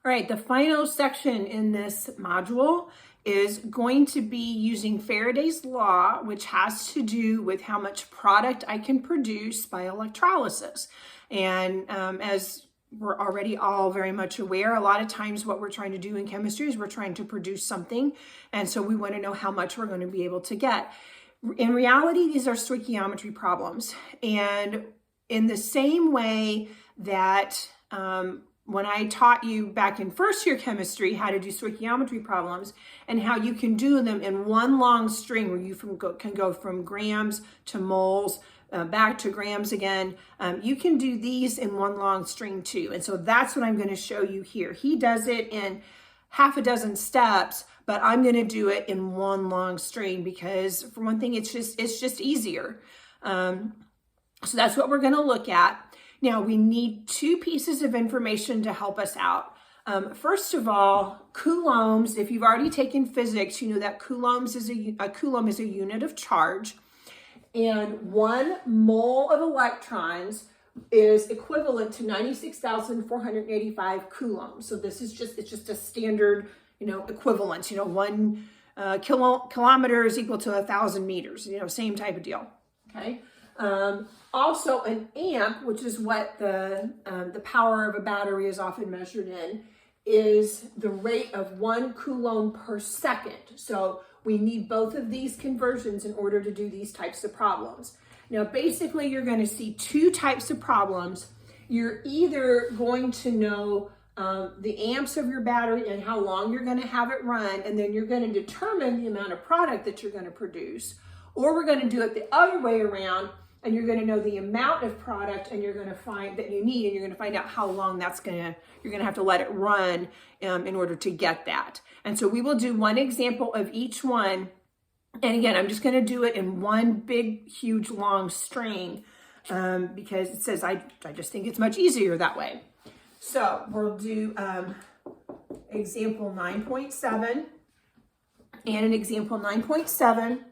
All right, the final section in this module is going to be using Faraday's law, which has to do with how much product I can produce by electrolysis. And as we're already all very much aware, a lot of times what we're trying to do in chemistry is we're trying to produce something. And so we want to know how much we're going to be able to get. In reality, these are stoichiometry problems. And in the same way that when I taught you back in first year chemistry how to do stoichiometry problems and how you can do them in one long string where you can go from grams to moles, back to grams again, you can do these in one long string too. And so that's what I'm going to show you here. He does it in half a dozen steps, but I'm going to do it in one long string because for one thing, it's just easier. So that's what we're going to look at. Now, we need two pieces of information to help us out. First of all, coulombs. If you've already taken physics, you know that coulombs is a coulomb is a unit of charge. And 1 mole of electrons is equivalent to 96,485 coulombs. So this is it's just a standard, equivalence. 1 kilometer is equal to 1,000 meters. Same type of deal. Okay. Also, an amp, which is what the power of a battery is often measured in, is the rate of 1 coulomb per second. So we need both of these conversions in order to do these types of problems. Now, basically, you're going to see two types of problems. You're either going to know the amps of your battery and how long you're going to have it run, and then you're going to determine the amount of product that you're going to produce. Or we're going to do it the other way around, and you're going to know the amount of product and you're going to find that you need, and you're going to find out how long you're going to have to let it run in order to get that. And so we will do one example of each one. And again, I'm just going to do it in one big, huge, long string because it says I just think it's much easier that way. So we'll do example 9.7 and an example 9.7.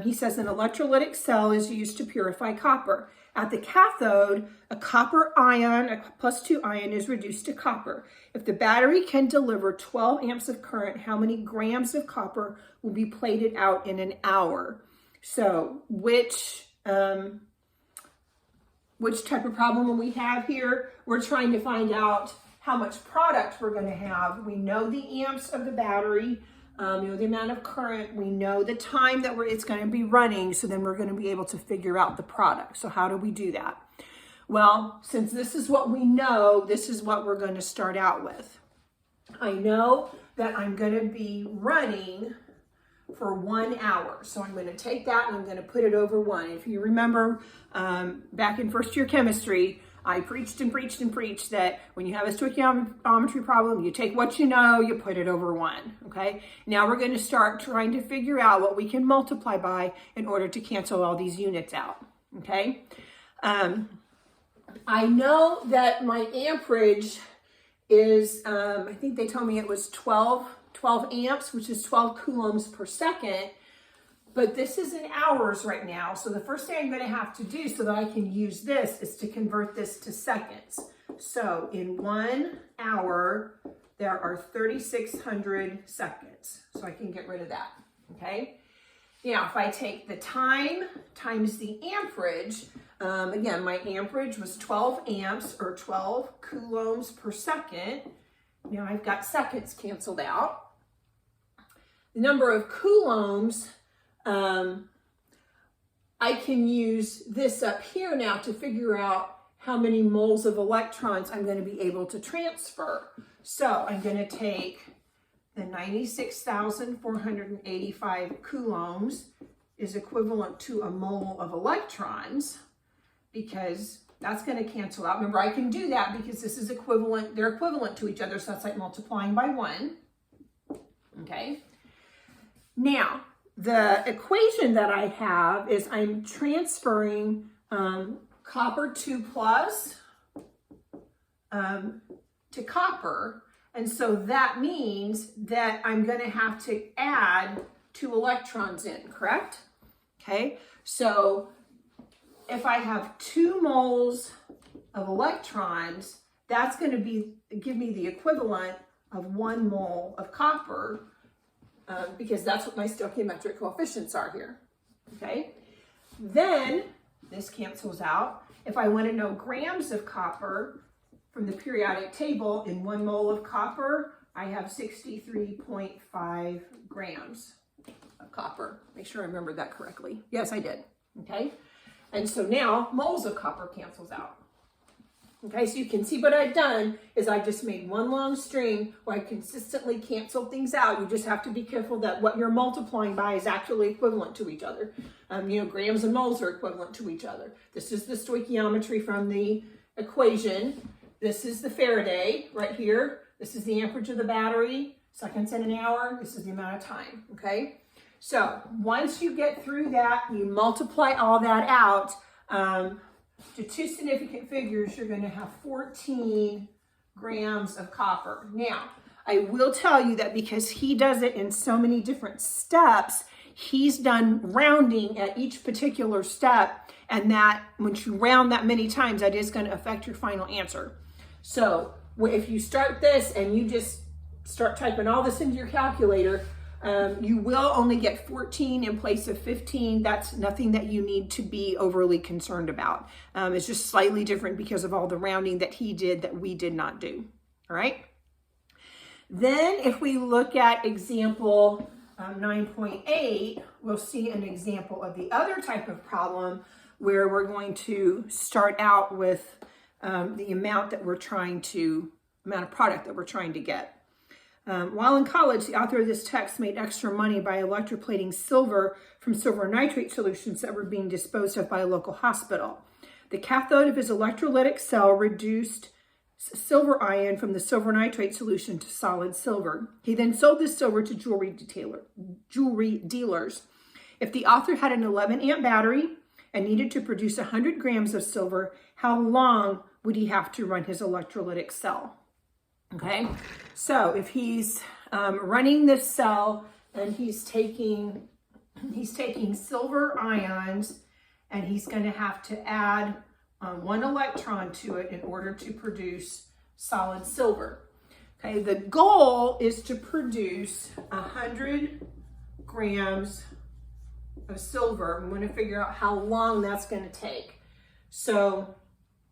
He says an electrolytic cell is used to purify copper. At the cathode, a copper ion, a +2 ion, is reduced to copper. If the battery can deliver 12 amps of current, how many grams of copper will be plated out in an hour? So which type of problem will we have here? We're trying to find out how much product we're going to have. We know the amps of the battery. The amount of current, we know the time that it's going to be running, so then we're going to be able to figure out the product. So how do we do that? Well, since this is what we know, this is what we're going to start out with. I know that I'm going to be running for 1 hour. So I'm going to take that and I'm going to put it over 1. If you remember back in first year chemistry, I preached and preached and preached that when you have a stoichiometry problem, you take what you know, you put it over 1, okay? Now we're going to start trying to figure out what we can multiply by in order to cancel all these units out, okay? I know that my amperage is, I think they told me it was 12 amps, which is 12 coulombs per second. But this is in hours right now. So the first thing I'm going to have to do so that I can use this is to convert this to seconds. So in 1 hour, there are 3,600 seconds. So I can get rid of that, okay? Now, if I take the time times the amperage, again, my amperage was 12 amps or 12 coulombs per second. Now I've got seconds canceled out. The number of coulombs, I can use this up here now to figure out how many moles of electrons I'm going to be able to transfer. So I'm going to take the 96,485 coulombs is equivalent to a mole of electrons because that's going to cancel out. Remember, I can do that because this is equivalent. They're equivalent to each other. So that's like multiplying by 1. Okay. Now, the equation that I have is I'm transferring copper 2 plus to copper. And so that means that I'm going to have to add 2 electrons in, correct? Okay, so if I have 2 moles of electrons, that's going to give me the equivalent of 1 mole of copper, because that's what my stoichiometric coefficients are here. Okay, then this cancels out. If I want to know grams of copper from the periodic table, in 1 mole of copper, I have 63.5 grams of copper. Make sure I remembered that correctly. Yes, I did. Okay, and so now moles of copper cancels out. Okay, so you can see what I've done is I just made one long string where I consistently cancel things out. You just have to be careful that what you're multiplying by is actually equivalent to each other. Grams and moles are equivalent to each other. This is the stoichiometry from the equation. This is the Faraday right here. This is the amperage of the battery, seconds in an hour. This is the amount of time, okay? So once you get through that, you multiply all that out, to 2 significant figures, you're going to have 14 grams of copper. Now, I will tell you that because he does it in so many different steps, he's done rounding at each particular step, and that once you round that many times, that is going to affect your final answer. So if you start this and you just start typing all this into your calculator, you will only get 14 in place of 15. That's nothing that you need to be overly concerned about. It's just slightly different because of all the rounding that he did that we did not do. All right. Then if we look at example 9.8, we'll see an example of the other type of problem where we're going to start out with the amount of product that we're trying to get. While in college, the author of this text made extra money by electroplating silver from silver nitrate solutions that were being disposed of by a local hospital. The cathode of his electrolytic cell reduced silver ion from the silver nitrate solution to solid silver. He then sold this silver to jewelry dealers. If the author had an 11 amp battery and needed to produce 100 grams of silver, how long would he have to run his electrolytic cell? Okay, so if he's running this cell and he's taking silver ions, and he's going to have to add 1 electron to it in order to produce solid silver. Okay, the goal is to produce 100 grams of silver. I'm going to figure out how long that's going to take. So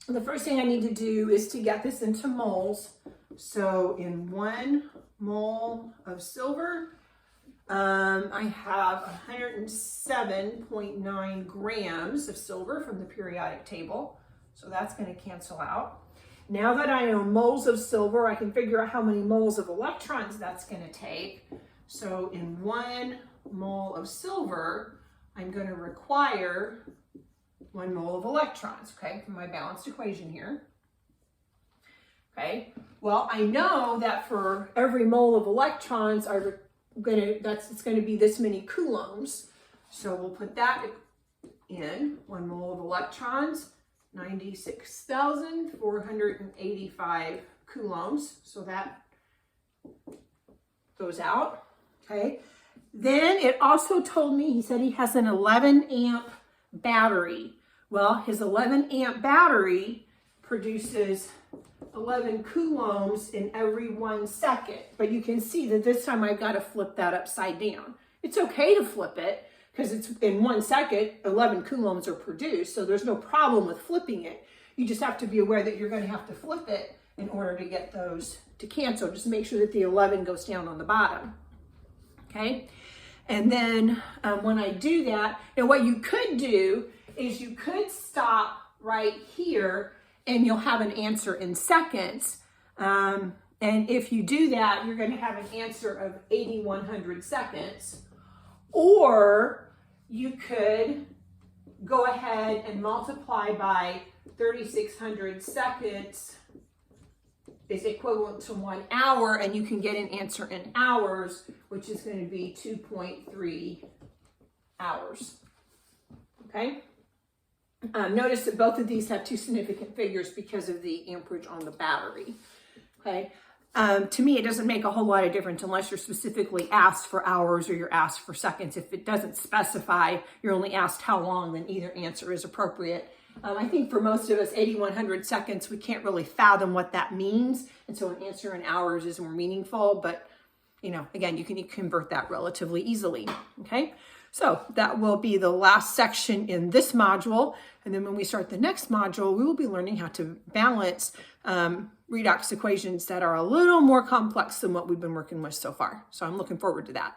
the first thing I need to do is to get this into moles. So in 1 mole of silver, I have 107.9 grams of silver from the periodic table. So that's going to cancel out. Now that I know moles of silver, I can figure out how many moles of electrons that's going to take. So in 1 mole of silver, I'm going to require 1 mole of electrons, okay, from my balanced equation here. Okay, well, I know that for every mole of electrons, it's going to be this many coulombs. So we'll put that in. 1 mole of electrons, 96,485 coulombs. So that goes out. Okay, then it also told me, he said he has an 11 amp battery. Well, his 11 amp battery produces 11 coulombs in every 1 second. But you can see that this time I've got to flip that upside down. It's okay to flip it because it's in 1 second, 11 coulombs are produced. So there's no problem with flipping it. You just have to be aware that you're going to have to flip it in order to get those to cancel. Just make sure that the 11 goes down on the bottom. Okay. And then when I do that, and what you could do is you could stop right here and you'll have an answer in seconds. And if you do that, you're going to have an answer of 8,100 seconds. Or you could go ahead and multiply by 3,600 seconds is equivalent to 1 hour, and you can get an answer in hours, which is going to be 2.3 hours. Okay? Notice that both of these have 2 significant figures because of the amperage on the battery. Okay. To me, it doesn't make a whole lot of difference unless you're specifically asked for hours or you're asked for seconds. If it doesn't specify, you're only asked how long, then either answer is appropriate. I think for most of us, 8,100 seconds, we can't really fathom what that means. And so an answer in hours is more meaningful, but again, you can convert that relatively easily, okay? So that will be the last section in this module. And then when we start the next module, we will be learning how to balance redox equations that are a little more complex than what we've been working with so far. So I'm looking forward to that.